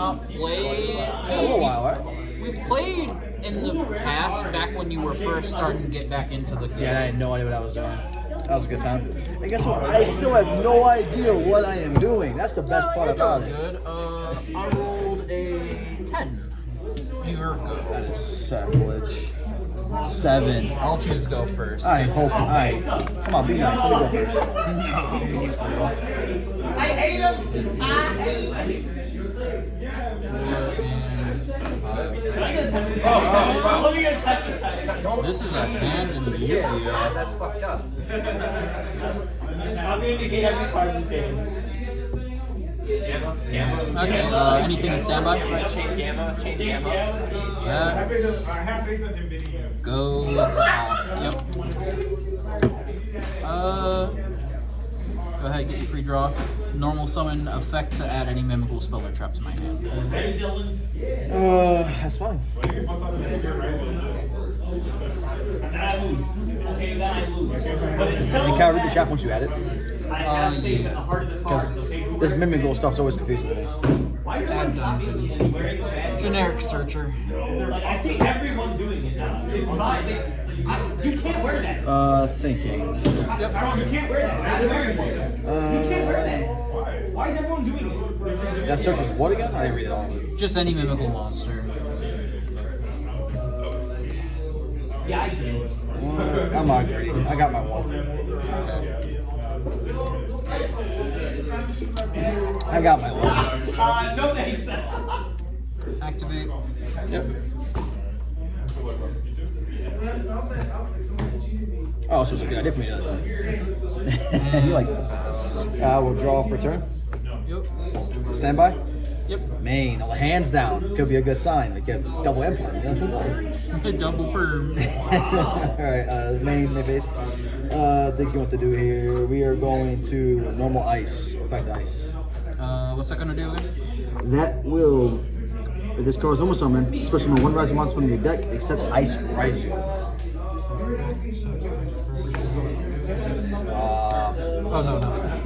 not played. A little while, right? We've played in the past, back when you were first starting to get back into the game. Yeah, I had no idea what I was doing. That was a good time. And guess what? I still have no idea what I am doing. That's the best part about it. Good. I rolled a 10. You're good. That is sacrilege. 7. I'll choose to go first. I hope. Come on, be nice. Let me go first. I hate him. I hate him. This is a hand in the Yu-Gi-Oh. That's fucked up. I'll indicate every card the same. Okay, anything in standby? Chain Gamma. That goes off. Yep. Go ahead, get your free draw. Normal summon effect to add any Mimighoul spell or trap to my hand. That's fine. And can I read the chat once you add it? Yeah. Because this Mimighoul stuff's always confusing to me. Add dungeon. Generic searcher. I see everyone doing it now. It's fine. You can't wear that. Thinking. Yep. You can't wear that. I'm wearing one. You can't wear that. Why is everyone doing it? That search is what again? I didn't read it all. Just any Mimighoul monster. Yeah, I do. I'm not greedy. I got my one. I got my one. No thanks. Activate. Yep. Oh, so it's a good idea for me to do that. You like we'll draw for a turn. Yep. Standby. Yep. Main. All the hands down. Could be a good sign. We get double empire. You know, who knows? Double perm. Alright, main phase. Thinking what to do here. We are going to normal ice. Effect ice. What's that gonna do again? That will. If this card is normal summon, especially when one Ryzeal monster from your deck, except Ice Ryzeal. Oh, no.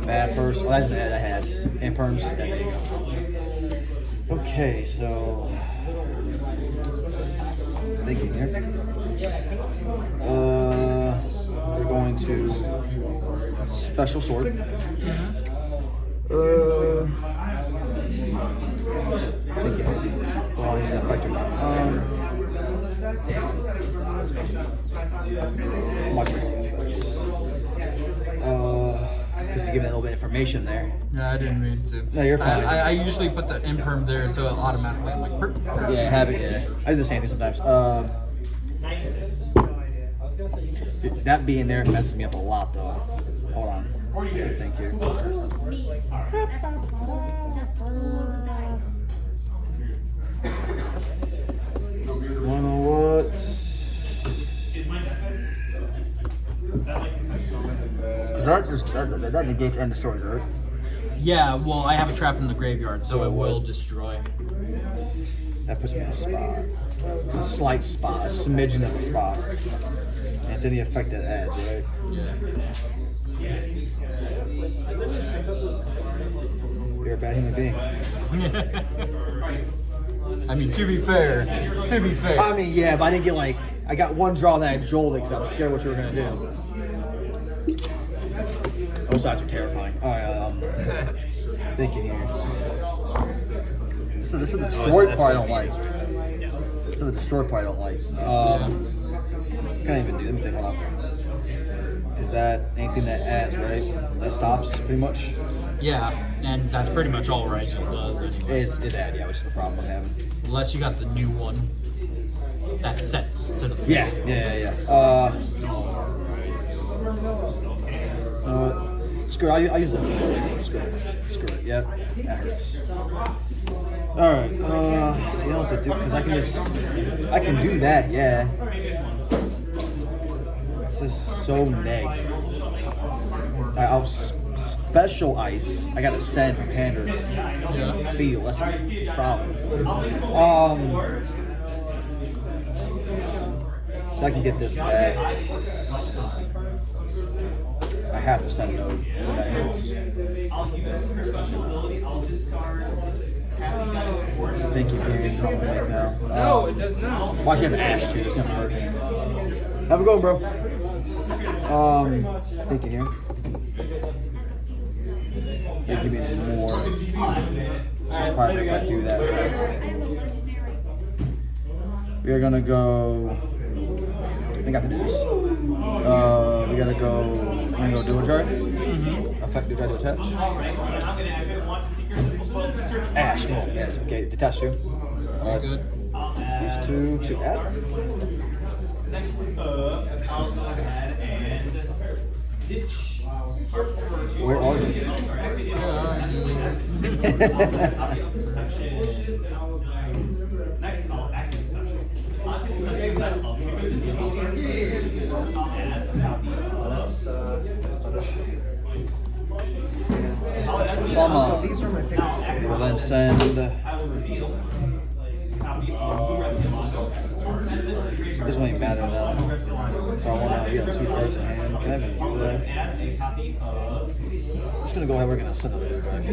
Bad purse. Oh, that has and perms. Yeah, there you go. Okay, so thinking here. We're going to special sword. Thinking. Well, he's not fighting. I'm not gonna say effects. Because you give that little bit of information there. Yeah, I didn't mean to. No, you're fine. I usually put the imperm there, so it automatically I'm like, perfect. Yeah, habit. Yeah, I do the same thing sometimes. That being there messes me up a lot, though. Hold on. Let me think here. Wanna what? That negates and destroys, right? Yeah, well, I have a trap in the graveyard, so it will destroy. That puts me in a spot. A slight spot. A smidgen of a spot. And it's any effect that adds, right? Yeah. You're a bad human being. I mean, to be fair. I mean, yeah, but I didn't get like, I got one draw that I jolted because I was scared what you were going to do. Those sides are terrifying. Alright, thinking here. This is the destroy part I don't like. This is the destroy part I don't like. Can't even do, let me think, hold on. Is that anything that adds, right? That stops, pretty much? Yeah, and that's pretty much all Ryzeal does anyway. Is add, yeah, which is the problem I'm having. Unless you got the new one that sets to the field. Yeah. Screw it, I'll use that. Screw it, yep, that hurts. Alright, see, I don't have to do, because I can do that, yeah. This is so neg. I'll special ice. I got to send from Pander. Yeah. Feel, that's a problem. So I can get this back. I have to send Node. That hurts. Thank you, Karen. Drop my mic now. No, it does not. Watch you have Ash too. It's gonna hurt. Have a go, bro. Thank you, Karen. They give me more. So it's probably if I do that. We are gonna go. I think I can do this. We gotta go. I'm gonna go dual drive. Effective drive to attach. Ash, no, yes, okay, detach two. Very good. These two to add. Next up, I'll go ahead and ditch. Where are you? Next, I'll activate deception. I'll trigger the I'll ask Special summon. We will then send. I will reveal copy of This won't even matter now. So I want to get 2 cards in hand. Can I even do that? add a copy of I'm just gonna go ahead. We're gonna send another drive.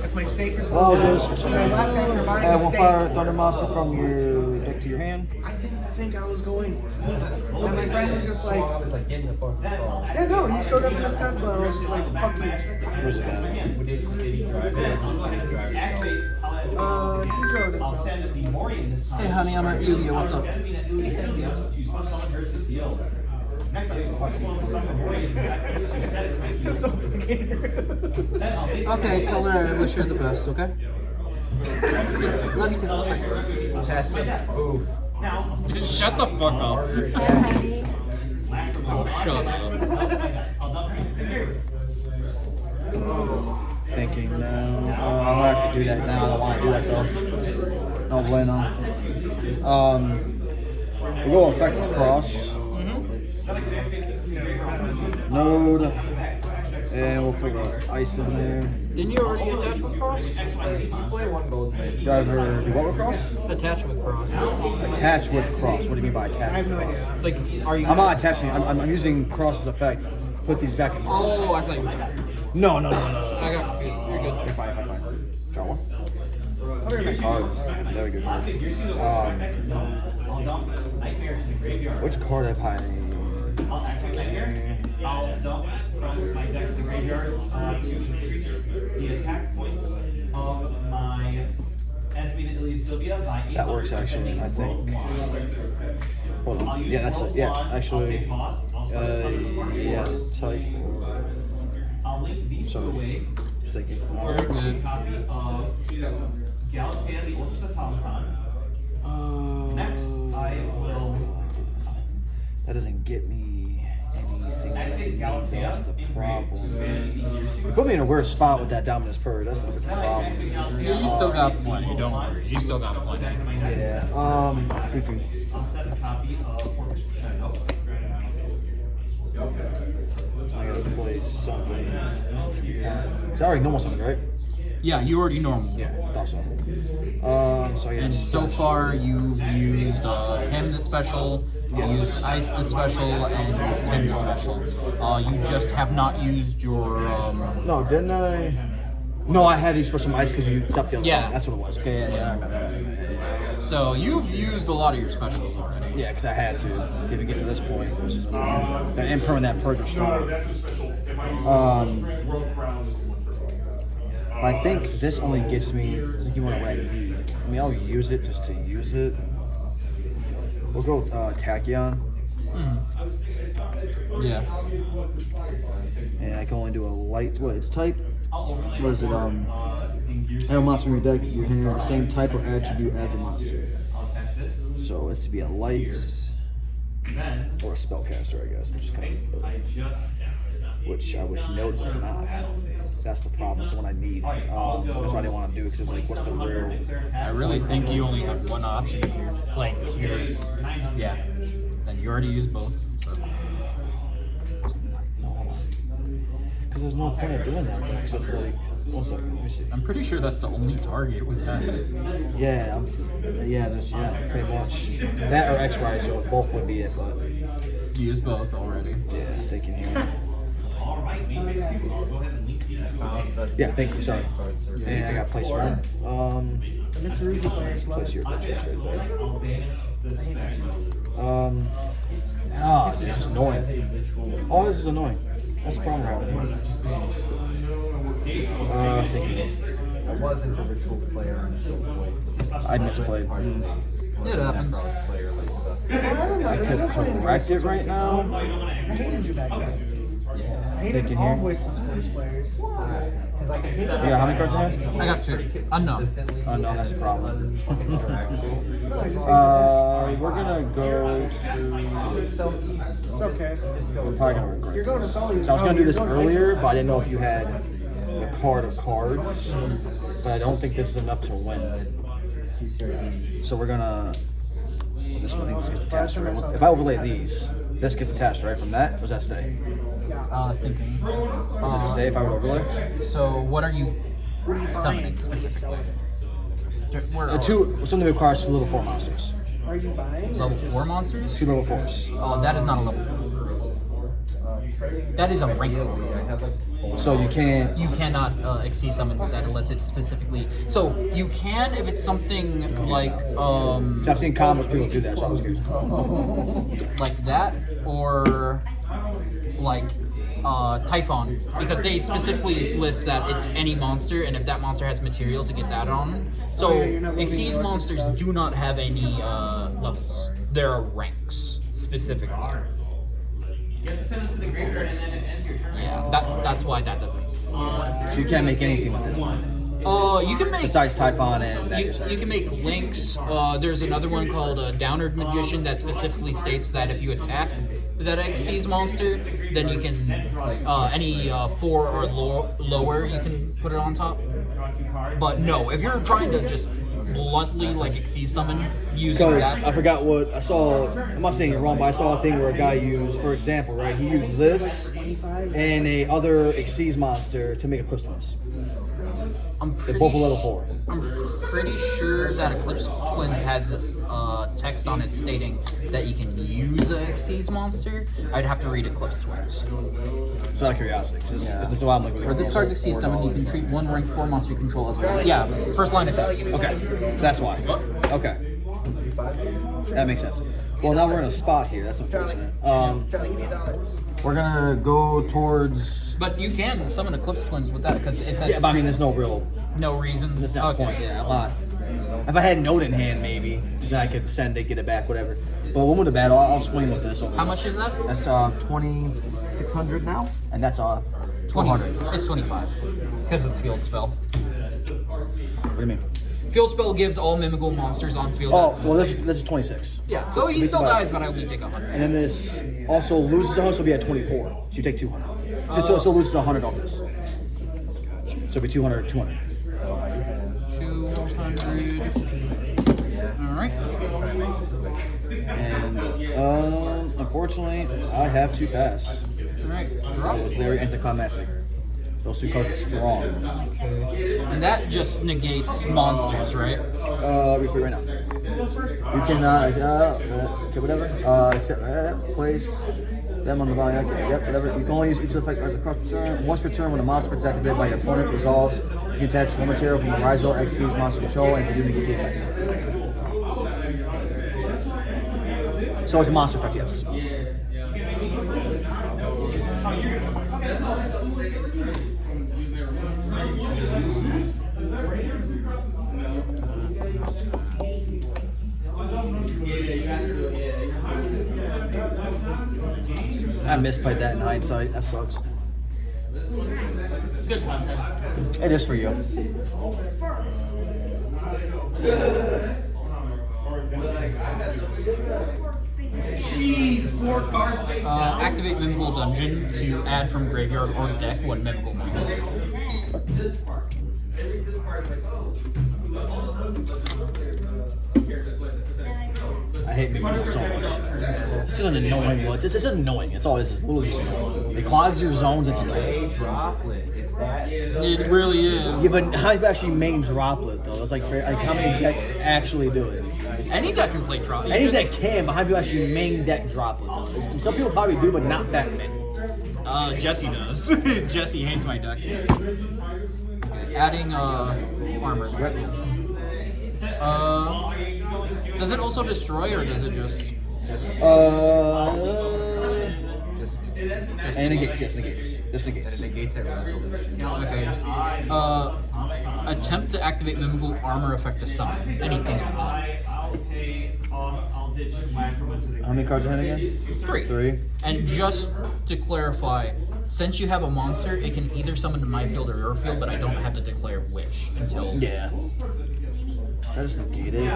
If my steak is Allows us to left hand or add one steak. fire Thunder Monster from your deck to your hand. I didn't think I was going. And my friend was just like, yeah, no, he showed up in his Tesla. I was just like, fuck you. Where's it at? He showed it, I'll so. send the Morian this time. Hey, honey, I'm at Yu-Gi-Oh. What's up? Next time, summon Morian to set it to my That's so fucking Then I'll take Okay, tell her I wish her the best, okay? Love you too. Bye. now. Just shut the fuck up. Oh, shut up. Thinking now. I'm gonna have to do that now. I don't want to do that though. No bueno. We'll go effective cross. Node. And we'll put ice in there. Didn't you already attach with cross? Driver, do what with cross? Attach with cross. Attach with cross. What do you mean by attach with cross? Like, are you? I'm not attaching. I'm using cross's effect. Put these back in. Oh, I thought you were. No. I got confused. You're good. You're fine. Draw one. Card. That's a very good card. Which card have I? I'll activate Nightmare. I'll dump from my deck to the graveyard to increase the attack points of my Esmina Ilia Sylvia by 8. That works actually, I think. Hold on. Yeah, that's it. Yeah, actually. Yeah, type. I'll link these two away. Just thinking. Very good. Copy of Galatea, the Orcus Automaton. Next, I will That doesn't get me anything that I activate need. Galatea. That's the problem. Banish the You put me in a weird spot with that Dominus Purge. That's the freaking problem. Yeah, you still got plenty. Don't worry. You still got plenty. Yeah. I'll set a copy of Orcus Crescendo. So I gotta play something. Should be fine. It's already normal something, right? Yeah, you already normal. Yeah, thought so. So I And guess. so far, you've used him the special, used Ice the special, and used him the special. You just have not used your. No, didn't I? No, I had to use for some ice because you stopped the other Yeah. one. That's what it was. Okay, yeah, I remember. So you've used a lot of your specials already. Yeah, because I had to even get to this point, which is that impermanent purge was strong. I think this only gets me. You want what I need. I mean, I'll use it just to use it. We'll go Tachyon, Yeah. and I can only do a light. What? It's type. What is it? Add a monster in your deck. You have the same type or attribute as a monster. So it's to be a light or a spellcaster, I guess. Which is kind of, which I wish Node was not. That's the problem. That's the one I need. That's why I didn't want to do it because it's like, what's the real? I really think you only have one option here. Like here. Yeah. And you already used both. So. No, hold on. Because there's no point of doing that. Because it's like, one second. Let me see. I'm pretty sure that's the only target with that. Yeah, pretty much. That or X Ryzeal, both would be it, but You used both already. yeah, I'm thinking here. Alright, main phase 2. I'll go ahead and link the Yeah, thank you. Sorry. And I got place around. Mitsuguri players love Place it. your place right there. I'll banish this back. This is annoying. Oh, this is annoying. That's the problem we're having. Thinking. I wasn't a ritual player until I misplayed. It happens. I don't know. I could correct it right now. I hated you back then. I hated Thinking all here. voices voice players. Because I can You got how many cards in hand? I got 2. Unknown. Oh no, that's a problem. No, I just We're gonna go to. it's okay. We're probably gonna regret. You're going to Sully. So I was gonna do this you're going to earlier, Iceland. but I didn't know if you had the card of cards. But I don't think this is enough to win. So we're gonna. This one, I think this gets attached. Right? If I overlay these, this gets attached, right? From that, or does that stay? Thinking. Does it stay if I would overlay? So what are you summoning specifically? Where are Something that requires 2 level 4 monsters. Are you buying? level 4 monsters? 2 level 4s. Oh, that is not a level 4. That is a rank 4. So you can't. You cannot exceed summon with that unless it's specifically. So you can if it's something like I've seen combos people do that, so I was curious. like that or like Typhon, because they specifically list that it's any monster, and if that monster has materials, it gets added on. So Xyz monsters do not have any levels. There are ranks specifically. You have to send them to the graveyard and then it ends your turn. Yeah, that's why that doesn't. So you can't make anything with this one. You can make Besides Typhon and that. you can make links. There's another one called Downward Magician that specifically states that if you attack that Xyz monster, then you can any 4 or lower you can put it on top. But no, if you're trying to just bluntly like Xyz summon using Because that, I forgot what I saw. I'm not saying it wrong, but I saw a thing where a guy used, for example, right? He used this and a other Xyz monster to make Eclipse Twins. I'm They're pretty both a level 4. I'm pretty sure that Eclipse Twins has text on it stating that you can use a Xyz monster. I'd have to read Eclipse Twins. It's out of curiosity. Because this is why I'm like. For this card's Xyz summon, you can treat 1 rank 4 monster you control as well. Yeah, first line attacks. Okay, so that's why. Okay, that makes sense. Well, now we're in a spot here. That's unfortunate. We're gonna go towards. But you can summon Eclipse Twins with that because it says Yeah, but I mean, there's no real. no reason. That's not the point. Yeah, I'm not. If I had Note in hand, maybe, because then I could send it, get it back, whatever. But when we're to battle, I'll swing with this. Over How this. much is that? That's 2,600 now, and that's 20. 200. It's 25 because of the field spell. What do you mean? Field spell gives all Mimighoul monsters on field. Oh, well, this is 26. Yeah, so he still dies, but I only take 100. And then this also loses 100, so it'll be at 24. So you take 200. So it loses 100 off this. So it'll be 200, 200. 200. Alright. And unfortunately, I have to pass. Alright, drop. It was very anticlimactic. Those 2 cards are strong. Okay. And that just negates monsters, right? Be free right now. You can, okay, whatever. Except, place them on the body. Okay, yep, whatever. You can only use each effect as a cross per turn. Once per turn, when a monster is activated by your opponent resolves, you can attach 1 material from the Ryzeal Xyz monster control and you can negate the effect. So it's a monster effect, yes. I misplayed that in hindsight. That sucks. It's good content. It is for you. Activate Mimighoul Dungeon to add from graveyard or deck 1 Mimighoul monster. I hate Mimighoul so much. It's just an annoying one. It's just annoying. It's all. It's literally just annoying. It clogs your zones. It's annoying. Droplet. It's that. It really is. Yeah, but how do you actually main droplet though? It's like how many decks actually do it? Any deck can play Droplet. Any deck can, but how do you actually main deck droplet though? Some people probably do, but not that many. Jesse does. Jesse hates my deck. Okay, adding armor. Does it also destroy or does it just? And negates, yes, negates. Just negates. And it negates at resolution. Okay. Attempt to activate Mimighoul armor effect to summon. Anything on that. I'll ditch my improvement to the. How many cards are in again? 3. 3. And just to clarify, since you have a monster, it can either summon to my field or your field, but I don't have to declare which until. Yeah. That is negated.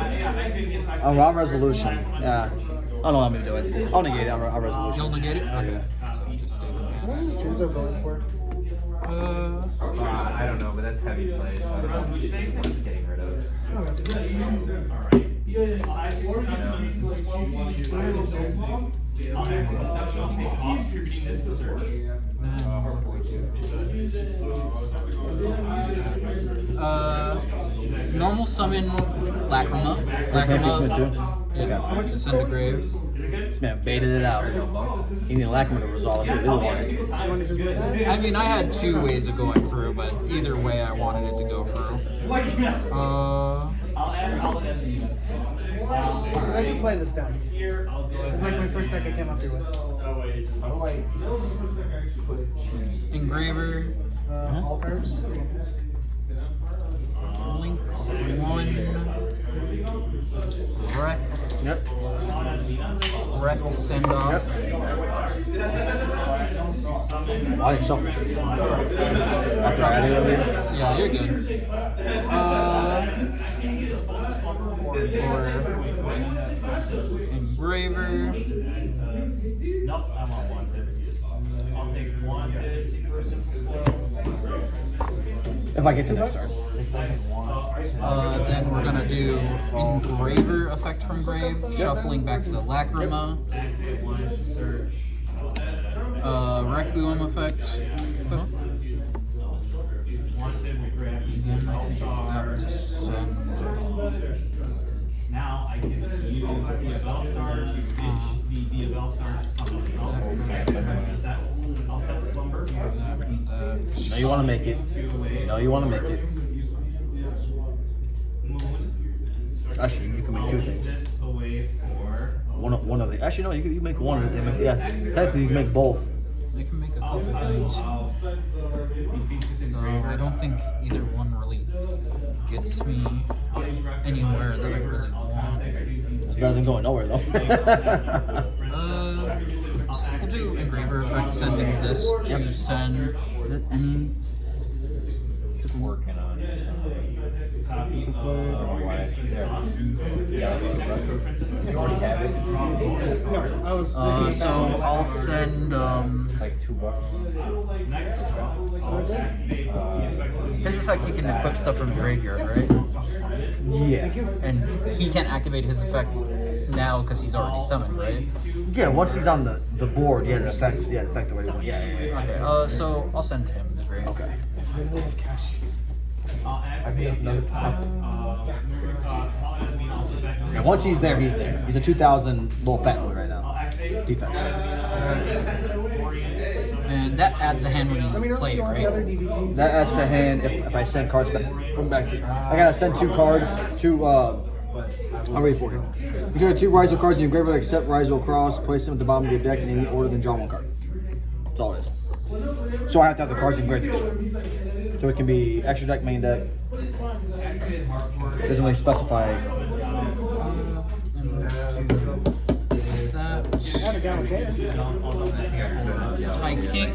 Oh, on resolution. Yeah. I don't know how many do it. I'll negate it on resolution. You'll negate it? Okay. Yeah. So it just stays in What hand. is Jinzo going for? I don't know, but that's heavy play, so I don't know if it's worth getting rid of. I'll have Deception, I'll take off, attributing this to search. Normal summon Lacrima. Fiendsmith too? Yeah. Okay. Send to grave. This man baited it out. He needed Lacrima to resolve. That's what he really wanted. I mean, I had 2 ways of going through, but either way I wanted it to go through. I'll add Because I can play this down. here, I'll go It's like my first deck I came up here with. How do I put cheese? Engraver. Altars. Link 1. Wreck. Yep. Wreck send off. I didn't shuffle. After I added it earlier. Yeah, you're good. Or engraver. Nope, I want wanted. I'll take wanted. If I get the next turn. Then we're gonna do engraver effect from grave, shuffling back to the Lacrima. Activate one search. Requiem effect. Wanted, we grab Then I can do that to send. Now I can use Diabell Star to ditch the Diabell Star to summon itself. I'll set Slumber. You know you want to make it. You know you want to make it. Actually, you can make 2 things. This away for. One of the. Actually, no. You make one. Yeah. Technically, you can make both. They can make a couple things. No, I don't think either one really gets me anywhere that I really want. It's better than going nowhere, though. We'll do engraver effect, sending this to send. Is it any? Working on it. Copy of. You already have it. No, I was looking So I'll send Like $2. Next, I'll activate the effect of the. his effect. He can equip stuff from the graveyard, right? Yeah. And he can't activate his effect now because he's already summoned, right? Yeah. Once he's on the board, yeah, the effects. Yeah, the effect already went. Yeah. Okay. So I'll send him the grave. Okay. I'll activate the effect of. Yeah. Once he's there, he's there. He's a 2,000 little fat boy right I'll now. activate. Defense. And that adds the hand when I mean, you don't play you it, want the other right? DVGs? That's the hand. If I send cards back, come back to. I gotta send 2 cards. 2. I'll read it for you. You draw 2 Ryzeal cards and you engrave it, accept Ryzeal Cross, place them at the bottom of your deck in any order, then draw 1 card. That's all it is. So I have to have the cards engraved together. So it can be extra deck, main deck. Doesn't really specify. Not a Galatea. High King.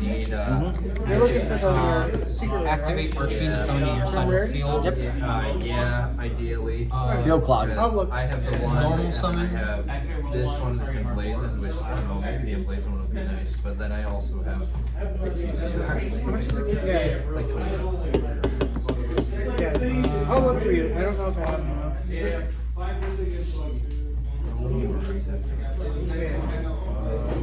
You're looking for the secret Activate Archfiend to summon to your side of the field. Yeah, ideally. Field clog. I'll look. I have the one. Normal and summon. I have this one that's emblazoned, which I don't know, maybe the emblazoned one would be nice. But then I also have like How much does it get? like 20. Yeah. I'll look for you. I don't know if I have them.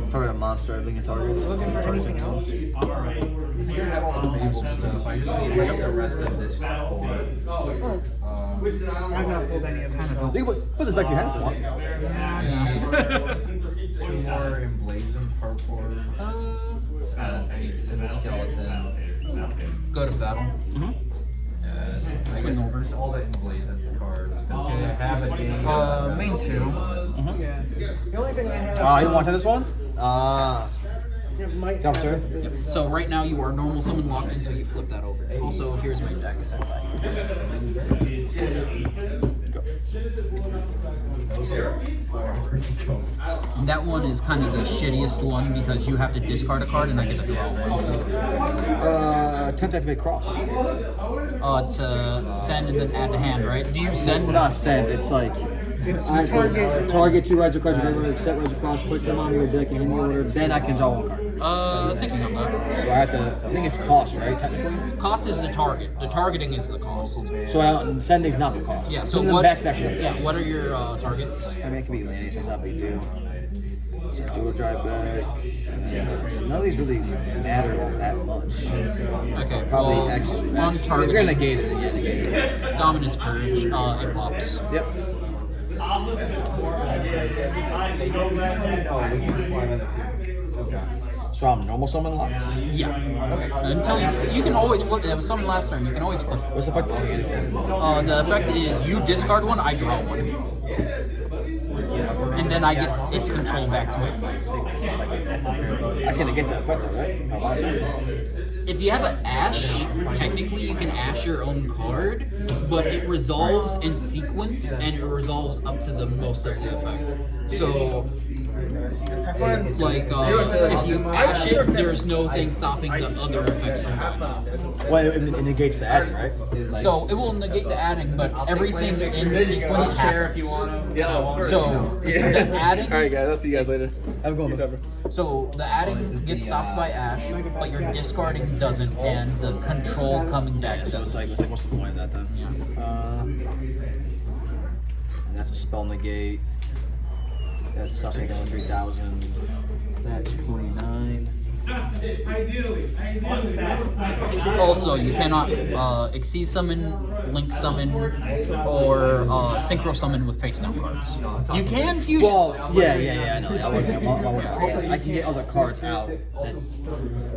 Probably a monster everything it targets. Looking for anything else? I have all the basic stuff. I just need like the rest of this for. I've not pulled any of it. So. You can put this back to your hand if you want. Two more emblazoned parkour. I need single skeleton. Go to battle. And I Swing guess over. all the emblazoned cards. I have a game. Main 2. Yeah. The only thing I have. You don't want to this one? It might Jump, have sir. it. Yep. So right now you are normal summon locked until you flip that over. Also, here's my deck since I. And that one is kind of the shittiest one because you have to discard a card and I get to draw one. Attempt to activate cross. To send and then add to hand, right? Do you send? Not send, it's like... It's I target. target 2 Ryzeal cards, set Ryzeal cross, place them on your deck in any order, then I can draw 1 card. Thinking of that. So I have to... I think it's cost, right, technically? Cost is the target. The targeting is the cost. So sending's not the cost. Yeah. So Putting them what? back's actually the Yeah. cost. What are your targets? I mean, it can be anything, it's not a big deal. So dual drive back. So none of these really matter all that much. Okay. Probably well, X. on If you're target. gonna negate it, then yeah, negate it. Dominus Purge. It pops. Yep. I'm so glad Okay. So I'm normal summon locked. Yeah. Until you can always flip. It was something last turn. You can always flip. What's the fuck? The effect is you discard one, I draw one, and then I get its control back to my field. I can negate that effect, though, right? I want to. If you have an Ash, technically you can Ash your own card, but it resolves in sequence and it resolves up to the most of the effect. So, like, if you Ash it, there's no thing stopping the other effects from going off. Well, it negates the adding, right? Like, So it will negate the adding, but everything in sequence happens. So the adding. All right, guys. I'll see you guys later. Have a good one. So the adding gets stopped by Ash, but your discarding doesn't, and the control coming back So it's doesn't. like, what's the point of that then? Yeah. And that's a spell negate. That stuff's making only 3,000. That's 29. Also, you cannot Exceed Summon, Link Summon, or Synchro Summon with face down cards. You can Fusion Well, Summon. yeah, I know. I can get other cards out. That,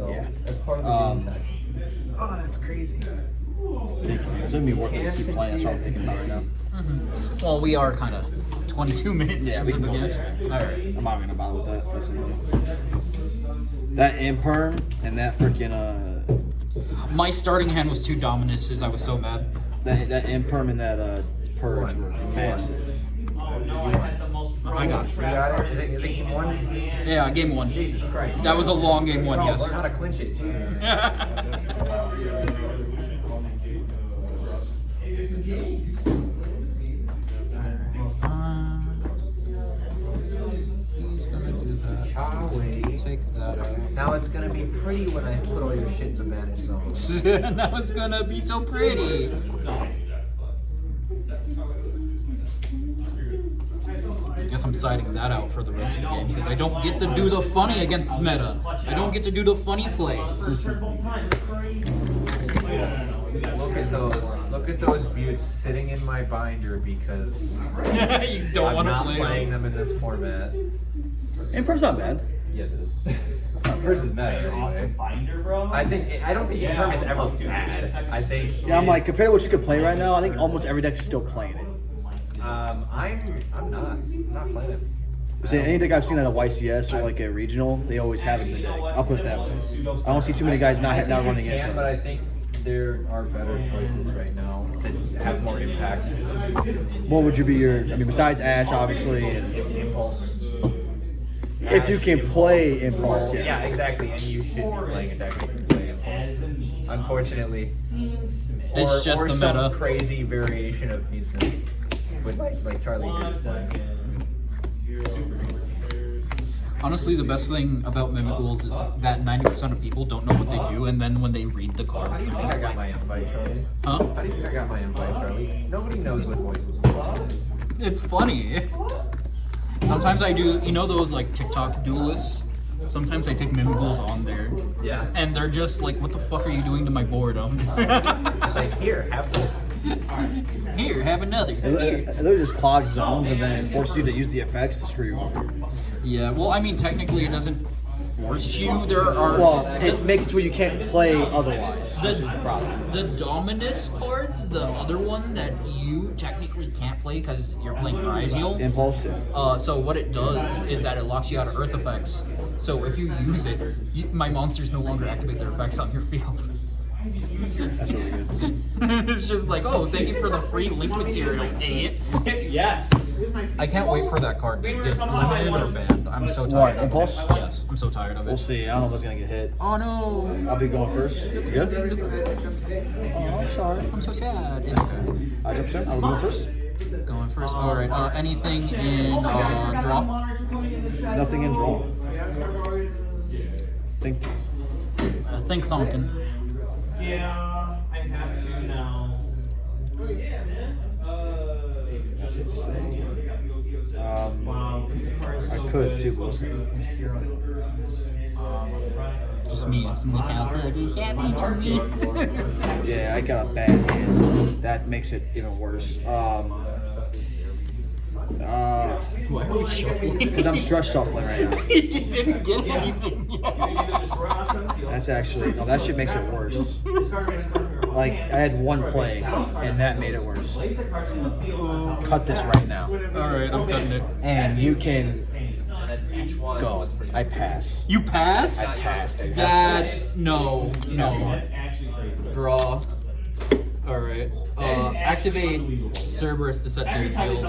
yeah. Oh, that's crazy. It's gonna be worth it to keep playing. That's what I'm thinking about right now. Well, we are kind of 22 minutes Yeah, we into can the go game. next. Alright. I'm not gonna bother with that. That's annoying. That imperm and that freaking My starting hand was 2 Dominuses. I was so mad. that imperm and that purge were massive. I got it. You got it? Is it game 1? Yeah, game 1. Jesus Christ. That was a long game 1, Learn yes. how to clinch it, Jesus. Take that out. Now it's gonna be pretty when I put all your shit in the managed zone. Now it's gonna be so pretty. I guess I'm siding that out for the rest of the game because I don't get to do the funny against meta. I don't get to do the funny plays. Look at those buttes sitting in my binder because You don't I'm want to not play playing them. them in this format. Imperm's not bad. Yes, it is. Versus meta, Awesome anyway. binder, bro. I don't think Imperm is ever bad. I think. Yeah, I'm like compared to what you could play right now. I think almost every deck's still playing it. I'm not playing it. See, any deck I've seen at a YCS or like a regional, they always have it in the deck. I'll put it that way. I don't see too many guys not running it. it. But I think there are better choices right now that have more impact. What would you be your? I mean, besides Ash, obviously, and Impulse. if you can play Impulse, yes. Yeah, exactly, and you should be playing a deck that can play Impulse. Unfortunately. It's just or the some meta. crazy variation of Fiendsmith. With like Charlie did playing. Honestly, the best thing about Mimighouls is that 90% of people don't know what they do, and then when they read the cards, How do you they're think I just got my like, invite, Charlie? huh? How do you think I got my invite, Charlie? Nobody knows what voices are. It's funny. Sometimes I do, you know those like TikTok duelists? Sometimes I take Mimighouls on there. Yeah. And they're just like, what the fuck are you doing to my boredom? It's like, here, have this. Here, have another. It Here. literally just clogs zones and then forces you to use the effects to screw you over. Yeah, well, I mean, technically, it doesn't force you. There are. Well, it makes it to where you can't play otherwise, which is the problem. The Dominus cards, the other one that you technically can't play because you're playing Ryzeal. Impulse, yeah. So what it does is that it locks you out of Earth effects. So if you use it, my monsters no longer activate their effects on your field. That's really good. It's just like, oh, thank you for the free link material, idiot. Yes. I can't wait for that card to get limited or banned. I'm so tired. What, of Impulse? it. Yes, I'm so tired of We'll it. see. I don't know if it's gonna get hit. Oh no! I'll be going first. You good? Oh, I'm sorry. I'm so sad. It's okay. I jumped in. I'll go first. Going first. All right. Anything in draw? Nothing in draw. Think. Think Thonkin. Yeah, I have to now. That's insane. Wow. I could too, but we'll see. Just me instantly. How good is happening to me? Yeah, I got a bad hand. That makes it even worse. Why are we shuffling? Because I'm stress shuffling right now. You didn't get anything yet. That's actually no. That shit makes it worse. Like I had one play, and that made it worse. Cut this right now, All right, I'm cutting it. and you can go. I pass. You pass? I passed, dude. That no. That's actually crazy. Draw. All right. Activate Cerberus to set to your field.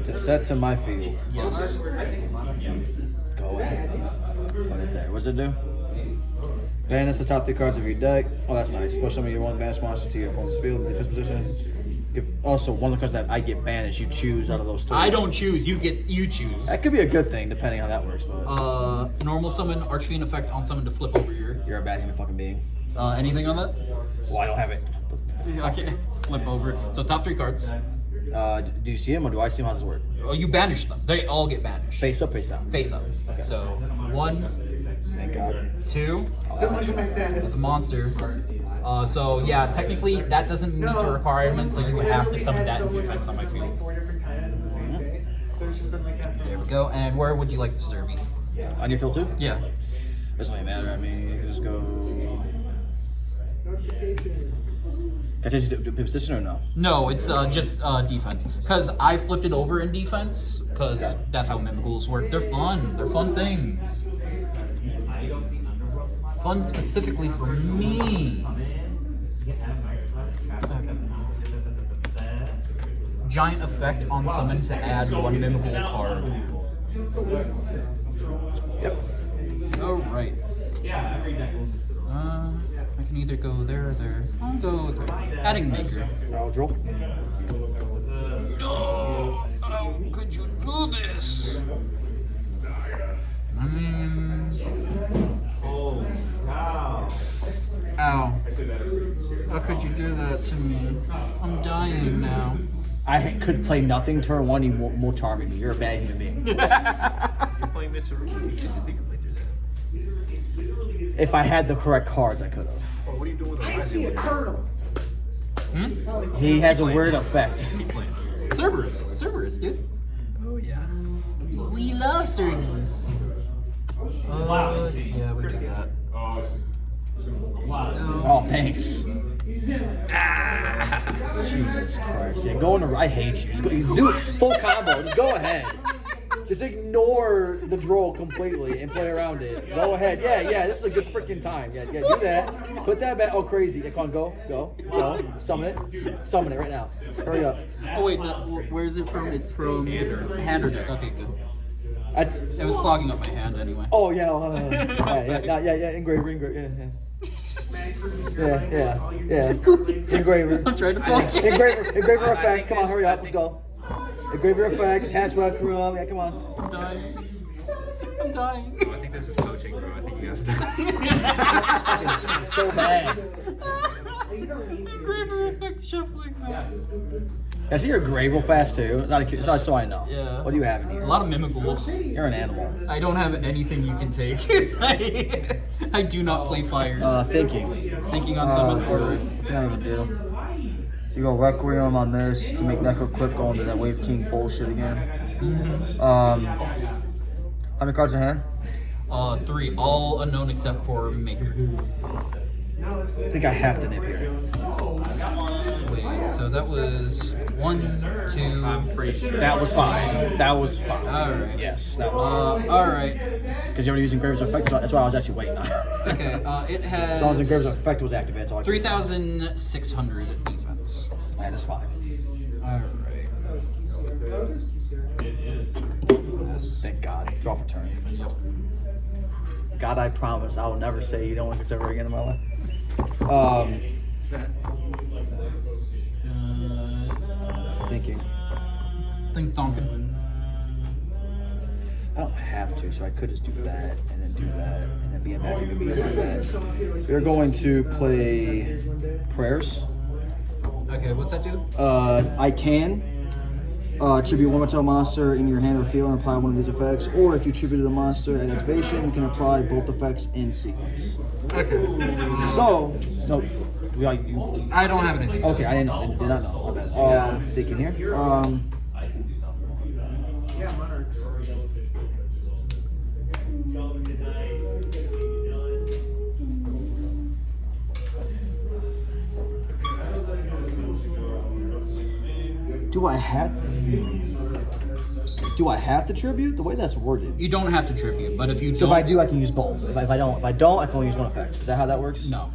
To set to my field. Yes. Go ahead. Put it there. What's it do? Banish the top 3 cards of your deck. Oh, that's nice. Push some of your one banished monster to your opponent's field in defense position. If also one of the cards that I get banished, you choose out of those 3. I don't choose. You choose. That could be a good thing depending on how that works, but Normal summon Archfiend effect on summon to flip over your. you're a bad human fucking being. Anything on that? Well, I don't have it. Okay. Flip over. So top 3 cards. Do you see him or do I see him? How does it work? Oh, you banish them. They all get banished. Face up, face down. Face up. Okay. So 1, Thank God. 2. Oh, that's actually nice. That's a monster. So yeah, technically that doesn't meet the requirement, so you have to summon that in defense on my field. There we go. And where would you like to serve me? On your field too? Yeah. Doesn't really matter. I mean, you can just go. Can I change it to position or no? No, it's just defense. Because I flipped it over in defense, because that's how Mimighouls work. They're fun. They're fun things. Fun specifically for me. Okay. Giant effect on summon to add 1 Mimighoul card. Yep. Alright. I can either go there or there. I'll go there. Adding Maker. I'll draw. No! How could you do this? Oh, wow. Ow. How could you do that to me? I'm dying now. I could play nothing turn 1. You more charming me. You're a bad human being. You're playing Mitsuguri. You can play through that. If I had the correct cards, I could have. Well, what are you doing with the I see a turtle. He has a weird effect. Keep playing. Cerberus, dude. Oh, yeah. We love Cerberus. Yeah, we do that. Oh, thanks. Jesus Christ. Yeah, go on the. I hate you. Just do it. Full combo. Just go ahead. Just ignore the draw completely and play around it. Go ahead. Yeah. This is a good freaking time. Yeah. Do that. Put that back. Oh, crazy. Yeah, come on, go. Summon it right now. Hurry up. Oh wait, where is it from? It's from hand or deck. Okay, good. That's. It was clogging up my hand anyway. Oh yeah. Yeah. Engraver. Yeah. Engraver. I'm trying to focus. Engraver effect. Come on, hurry up. Let's go. Engraver effect. Attach welcome room. Yeah, come on. I'm dying. I think this is coaching, bro. I think you guys do. It's so bad. Engraver effect shuffling, man. I see your grave real fast too. So I know. Yeah. What do you have in A here? lot of Mimighouls. You're an animal. I don't have anything you can take. I do not play fires. Thinking. Thinking on summon. Alright. Not even do. You go Requiem on this. You can make Necro Clip go into that Wave King bullshit again. How many cards in hand? 3, all unknown except for Maker. I think I have to nip here. Wait, so that was 1, 2. I'm pretty sure. That was 5. That was 5. Alright. Yes, that was 5. Alright. Because you're using Graves Effect, that's why I was actually waiting on it. Okay, it has. As long as the Graves Effect was activated, so I 3,600 defense. That is 5. Alright. Yes. Thank God. Draw for turn. Yep. God, I promise I will never say you don't want 6 ever again in my life. Thinking. Think Thonkin. I don't have to, so I could just do that, and then do that, and then be a bad human being like that. We're going to play Prayers. Okay, what's that do? I can tribute one metal monster in your hand or field and apply one of these effects, or if you tributed a monster at activation, you can apply both effects in sequence. Okay. So, no, I don't have anything. okay, I did not know. My bad. Thinking here. Yeah, Monarchs. Do I have to tribute? The way that's worded. You don't have to tribute, but if you don't. So if I do, I can use both. If I don't, I can only use one effect. Is that how that works? No.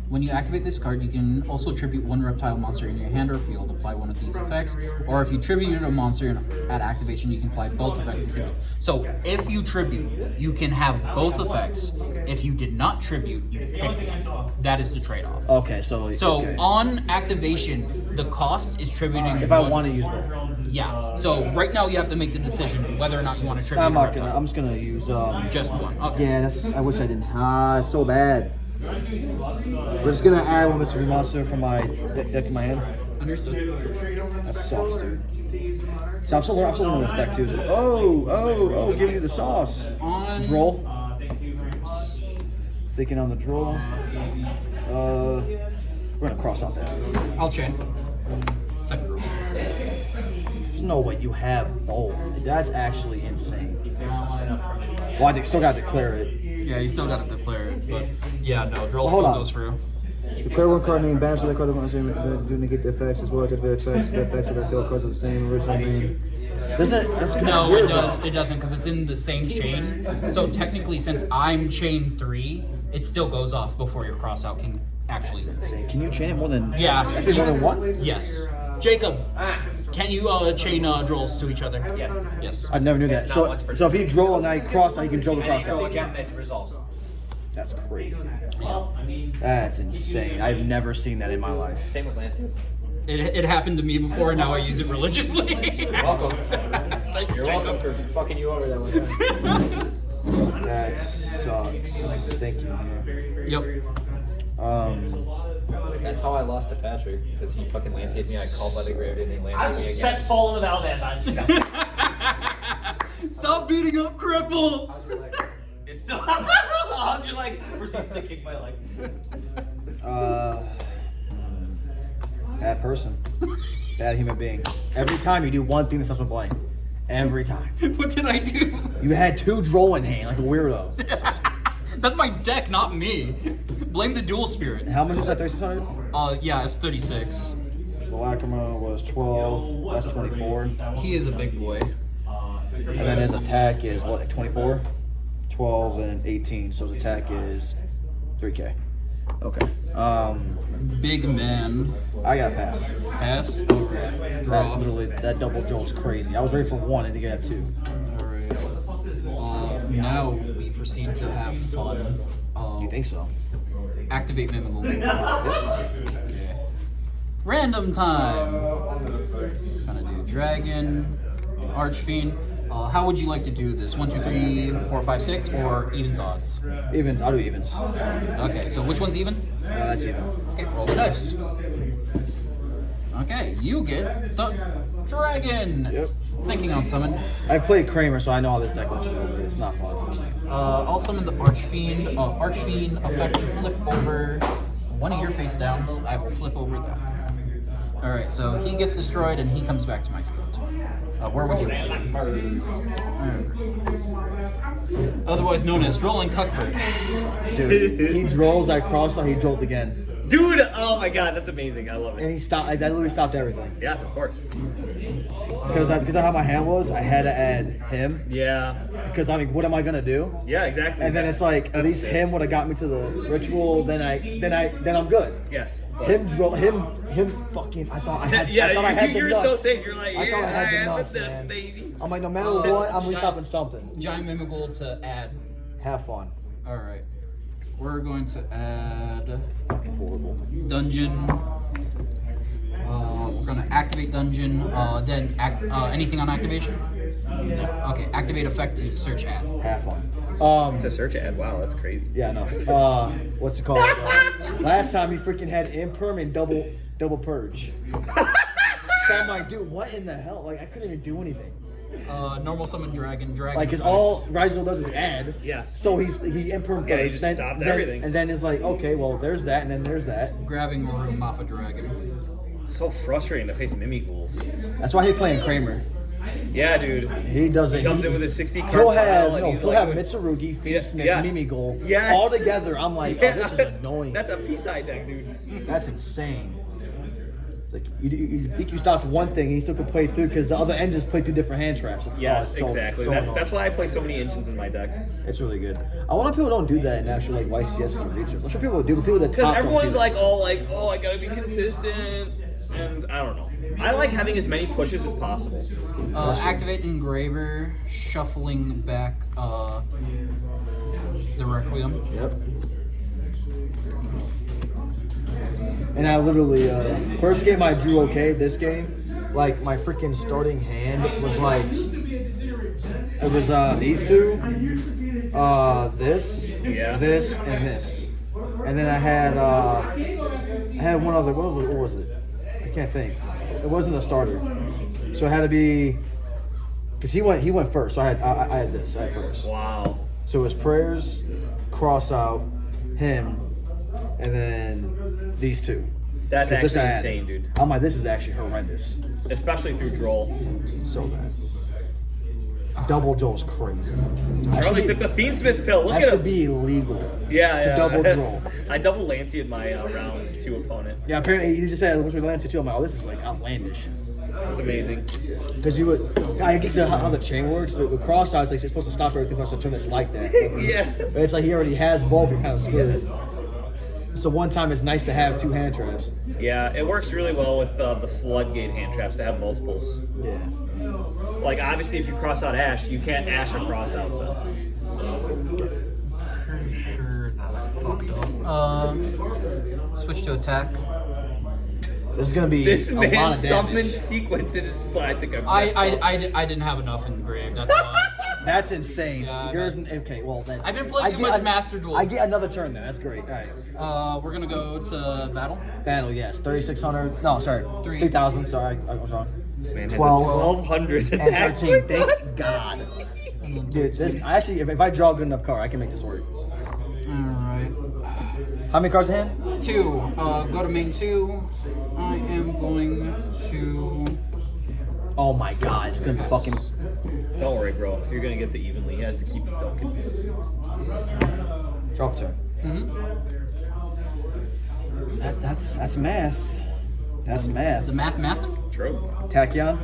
When you activate this card, you can also tribute one reptile monster in your hand or field, apply one of these effects, or if you tributed a monster at activation, you can apply both effects in sequence. So if you tribute, you can have both effects. If you did not tribute, you pick one. That is the trade-off. Okay, so okay. On activation, the cost is tributing. If I want to use both, Yeah. So right now you have to make the decision whether or not you want to tribute. I'm not reptile. gonna. I'm just gonna use Just one. Okay. Yeah, that's. I wish I didn't. It's so bad. We're just gonna add one Mitsuguri monster from my deck to my hand. Understood. That sucks, dude. So I'm still learning this deck too. So, oh, give me the sauce. On Droll. Thinking on the droll. We're gonna cross out that. I'll chain. Second roll. There's no way you have both. That's actually insane. Well, I still got to declare it. Yeah, you still gotta declare it, but yeah, no, Droll Hold still on. goes through. Declare one card name, banish that card of do negate the effects as well as if the effects of the field cards are the same original name. That's No, weird, it does. though. It doesn't because it's in the same chain. So technically, since I'm chain 3, it still goes off before your crossout can actually. That's insane. Can you chain it more than? Yeah. Actually, more than one? Yes. Jacob, can you chain Drolls to each other? Yeah. Yes. I never knew that. It's not So, once per so if he droll and I cross out, you can droll the cross Go out. again, then resolve. That's crazy. Yeah. That's insane. I've never seen that in my life. Same with Lancius. It happened to me before, and now I use it religiously. You're welcome. Thanks, You're Jacob. welcome for fucking you over that one time. That sucks. Thank you. Yep. That's how I lost to Patrick, because he fucking Lanciated me, I called by the grave and he I Lanciated me again. set fallen of Valdez. Stop beating up cripples. It's still. I was just like, proceeds to kick my leg. Bad person. Bad human being. Every time you do one thing that starts with blame. Every time. What did I do? You had 2 droll in hand, like a weirdo. That's my deck, not me. Blame the dual spirits. How much is that? 3,600? Yeah, it's 36. So Lacrimah was 12. That's 24. He is a big boy. And then his attack is what, like 24? 12 and 18. So his attack is 3K. Okay. Big man. I got pass. Pass. Alright. That Draw. literally, that double draw is crazy. I was ready for 1 and to get 2. Alright. Now we proceed to have fun. You think so? Activate Mimighoul. Okay. Random time. Gonna do Dragon, Archfiend. How would you like to do this? 1, 2, 3, 4, 5, 6, or evens odds? Evens. I'll do evens. Okay, so which one's even? That's even. Okay, roll the dice. Okay, you get the Dragon. Yep. Thinking on summon. I've played Kramer, so I know how this deck looks a little bit. It's not fun. I'll summon the Archfiend. Archfiend effect to flip over one of your face downs. I will flip over that. All right, so he gets destroyed and he comes back to my field. Where would you like? Otherwise known as Rolling Cuthbert. Dude, he drolls, I cross out, he drolled again. Dude, oh my god, that's amazing. I love And it. he stopped, like, that literally stopped everything. Yes, of course. Because of how my hand was, I had to add him. Yeah. Because I mean, what am I gonna do? Yeah, exactly. And then it's like, at That's least it. him would have got me to the ritual, then I'm good. Yes. but- Him fucking, I thought I had, Yeah, I thought I had the you're nuts. so safe. You're like, I thought I had the the nuts, nuts, man. baby. I'm like, no matter what, I'm restopping something. Giant Mimighoul to add. Have fun. All right. We're going to add Fucking horrible. dungeon. We're gonna activate dungeon. Then anything on activation. Okay, activate effect to search add. Have fun. It's a search ad. Wow, that's crazy. Yeah, no. What's it called? Last time he freaking had imperm and double purge. So I'm like, dude, what in the hell? Like, I couldn't even do anything. Normal summon dragon. Like, cause all Ryzeal does is add. Yes. So he imperm first. Yeah, he just stopped everything. And then it's like, okay, well, there's that, and then there's that. grabbing room off a dragon. So frustrating to face Mimighouls. That's why I hate playing Kramer. Yeah, dude. He doesn't. He comes in with his 60 card He'll pile, have and he's he'll like have doing- Mitsuguri, Fiendsmith, Yes. Mimighoul, Yes. all together. I'm like, oh, this is annoying. That's a P-side deck, dude. That's insane. It's like you think you stopped one thing and you still can play through because the other engines play through different hand traps. It's, Yes, so- exactly. so that's annoying. why I play so many engines in my decks. It's really good. A lot of people don't do that in actual like YCS and regions. I'm sure people do, but people that Because top don't everyone's do like all like, oh, I gotta be consistent, and I don't know. I like having as many pushes as possible. Activate engraver, shuffling back the Requiem. that. Yep. And I literally first game I drew okay. This game, like my freaking starting hand was like it was these two, this, Yeah. this, and this, and then I had one other. What was it? I can't think. It wasn't a starter, so it had to be because he went first. So I had this. I had first. Wow. So it was prayers, cross out, him, and then these two. That's 'Cause this actually I had. insane, dude. I'm like, this is actually horrendous. Especially through Droll. It's so bad. Double Joel's crazy. Charlie took the Fiendsmith pill. Look That at should him. be illegal. Yeah, yeah. double Droll. I double Lancey in my round 2 opponent. Yeah, apparently he just said it was with Lance too. I'm like, oh, this is like outlandish. That's amazing. Because you would, I get to how the chain works, but with cross outs, like you're supposed to stop everything else to turn this like that. Yeah. But it's like he already has both, you're kind of screwed. So one time it's nice to have two hand traps. Yeah, it works really well with the floodgate hand traps to have multiples. Yeah. Like, obviously, if you cross out Ash, you can't Ash a cross out. So. Pretty sure that I fucked up. Switch to attack. This is gonna be This a lot man of summoned damage. sequence, and it's just like, I think I'm I didn't have enough engraved. That's why. That's insane. Yeah, Yours okay. Well then, I've been playing too much Master Duel. I get another turn then. That's great. All right. We're gonna go to battle. Battle, yes. 3,600. No, sorry. 3. 3,000. Sorry, I was wrong. This man has 12, a 1,200 And attack. 13. Thank God. Dude, this actually, if I draw a good enough card, I can make this work. Alright. How many cards in hand? 2. Go to main 2. I am going to. Oh my God, it's gonna be fucking. Don't worry, bro. You're gonna get the evenly. He has to keep the token. Draw for turn. That's math. That's math. The math, True. Tachyon.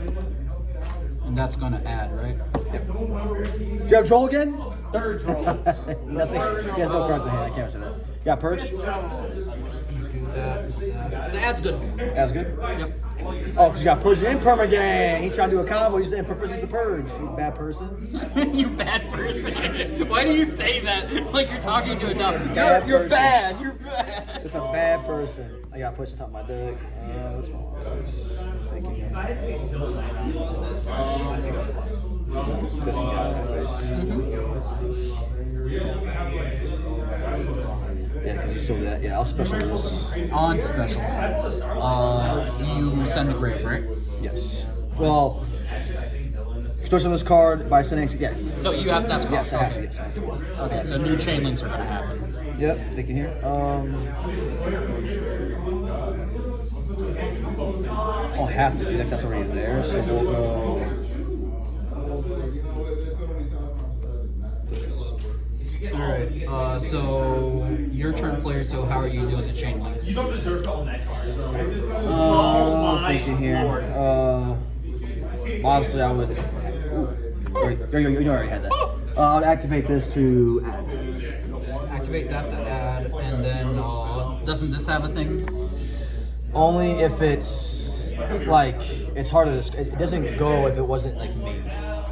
and that's gonna add, right? Yep. Do you have troll again? Third troll. Nothing. He has no cards in hand. I can't say that. Yeah, purge. The ad's good. That's good. Yep. Oh, because you got purge and imperm again. He's trying to do a combo. He's the imperm versus the purge. You bad person. You bad person. Why do you say that like you're talking to a dog? Bad You're person. bad. You're bad. It's a bad person. I got pushed on top of my deck. Which one was thinking of? This one got in my face. Yeah, because you sold that. Yeah, I'll special this. On special, you send the grave, right? Yes. Well, special this card by sending. Yeah. So you have that's Yes, cost. I have to. Okay. Yes, I have to. Okay, so new chain links are gonna happen. Yep, thinking here. I'll have to do that 'cause that's already there. So we'll go. All right. So your turn, player. So how are you doing the chain links? You don't deserve to own that card. Thinking here. Obviously, I would. You already had that. I'd activate this to add. Activate that to add, and then doesn't this have a thing? Only if it's like it's harder to. It doesn't go if it wasn't like made.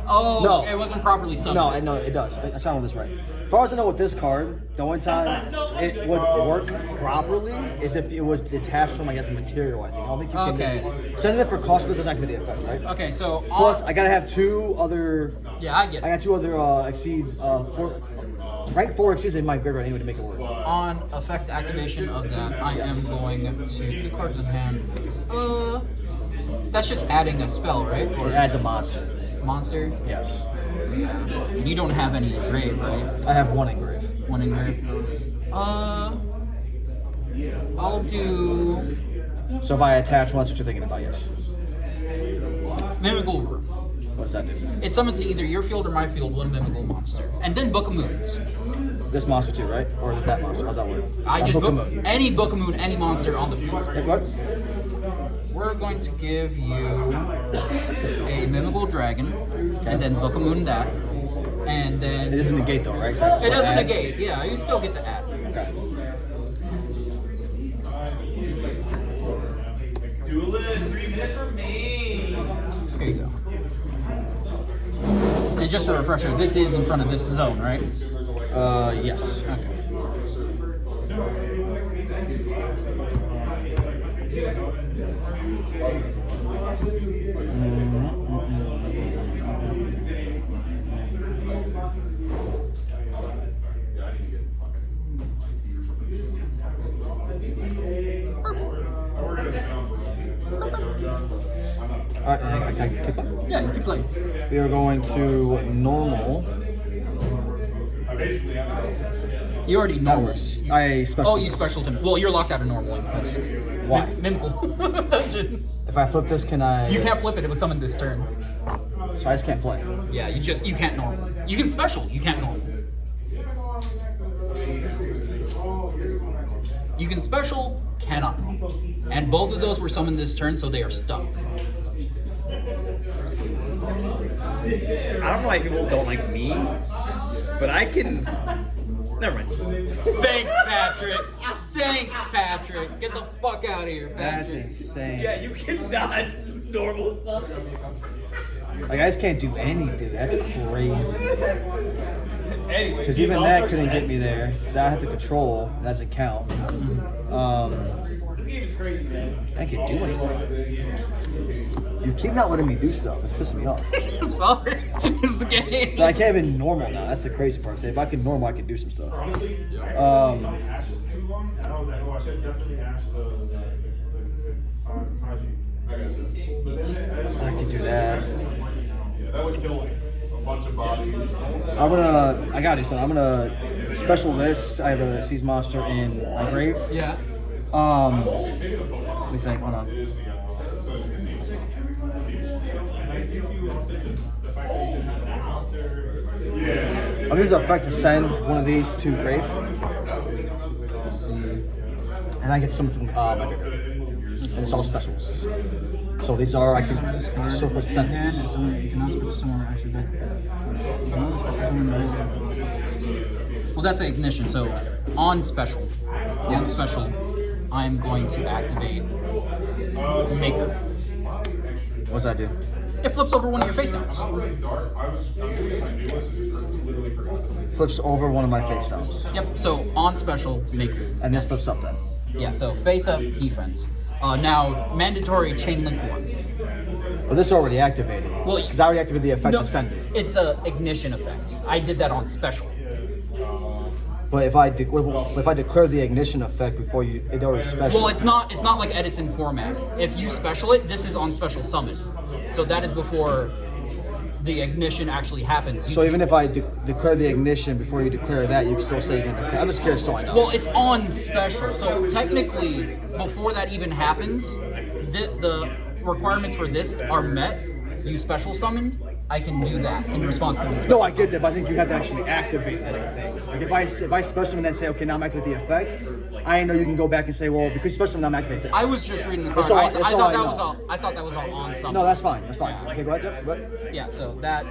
Oh, No. it wasn't properly summoned. No, it does. I'm trying with this right. As far as I know, with this card, the only time it would work properly is if it was detached from, I guess, material. I think. I don't think you can Okay. just send it for cost. This doesn't activate the effect, right? Okay, so Plus, I gotta have two other. yeah, I get I it. got two other exceeds. Rank 4 exceeds in my graveyard anyway to make it work. On effect activation of that, I am going to 2 cards in hand. That's just adding a spell, right? Or It adds a monster. monster? Yes. Yeah. And you don't have any engraved, right? I have one engrave. One engraved. I'll do So if I attach one, that's what you're thinking about, yes. Mimighoul. What does that do? It summons to either your field or my field one Mimighoul monster, and then Book of Moons. This monster too, right? Or is that monster? How's that work? I just Book of book Moon. any Book of Moon, any monster on the field. Hey, what? We're going to give you a Mimighoul Dragon, and then Book of Moon that, and then It doesn't negate though, right? So it doesn't adds- negate. Yeah, you still get to add. Okay. Duelist, 3 minutes remain. There you go. And just a refresher, this is in front of this zone, right? Yes. Okay. Alright, I can keep up. Yeah, you can play. We are going to normal. You already know That works. I special. Oh, you specialed him. Well, you're locked out of normal because Why? Mimighoul dungeon. If I flip this, can I? You can't flip it. It was summoned this turn. So I just can't play. Yeah, you can't normal. You can special. You can't normal. You can special, cannot normal. And both of those were summoned this turn, so they are stuck. I don't know why people don't like me, but I can. Never mind. Thanks, Patrick. Thanks, Patrick. Get the fuck out of here, That's Patrick. insane. Yeah, you cannot normal stuff. Like I just can't do anything. That's crazy. Anyway, Because even that couldn't get me there. Because I have to control. That doesn't count. This game is crazy, man. I can't do anything. You keep not letting me do stuff. It's pissing me off. I'm sorry. It's the game. So I can't even normal now. That's the crazy part. Say if I can normal, I can do some stuff. I can do that. That would kill a bunch of bodies. I gotta do something. I'm gonna special this. I have a Seas Monster in my grave. Yeah. Let me think. Hold on. I'm use the effect to send one of these to grave, Let's see. and I get some from my graveyard. And it's all specials. So these are I can so quick send And these. you cannot special somewhere actually back. Well, that's an ignition. So on special, I'm going to activate Maker. What does that do? It flips over one of your face downs. Flips over one of my face downs, Yep. So on special, Maker. and this flips up then. Yeah. So face up, defense. Now mandatory chain link one. Well, this is already activated. Well, because I already activated the effect No, to send it. it's a ignition effect. I did that on special. But if I declare the ignition effect before you, it already special. Well, it's not like Edison format. If you special it, this is on special summon. So that is before the ignition actually happens. So even if I declare the ignition before you declare that, you can still say you're going to declare. I'm just curious so I know. Well, it's on special, so technically, before that even happens, the requirements for this are met. You special summoned, I can do that in response to this. No, I get that, but I think you have to actually activate this thing. Like if I special summon and then say, okay, now I'm activate the effect, I know you can go back and say, well, because you special summon, now I'm activate this. I was just reading the That's card. all- that's I all thought I that know. was all. I thought that was all on something. No, that's fine. That's fine. Okay, go ahead. Go ahead. Yeah, so that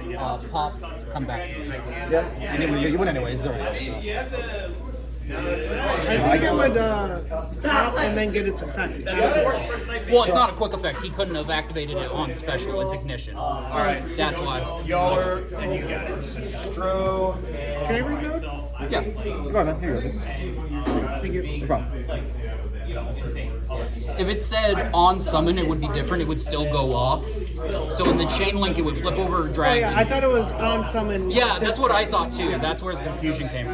pop, come back to me. Yeah, you win anyways. It's already over, so. I think it would pop and then get its effect. Well, it's not a quick effect. He couldn't have activated it on special. It's ignition. Alright. That's why. Y'all are, and you got it. Stro. Can I read that? Yeah. Go ahead, man. Here you go. Thank you. No problem. If it said on summon, it would be different. It would still go off. So in the chain link, it would flip over Oh dragon. yeah, I thought it was on summon. Yeah, that's what I thought too. That's where the confusion came from.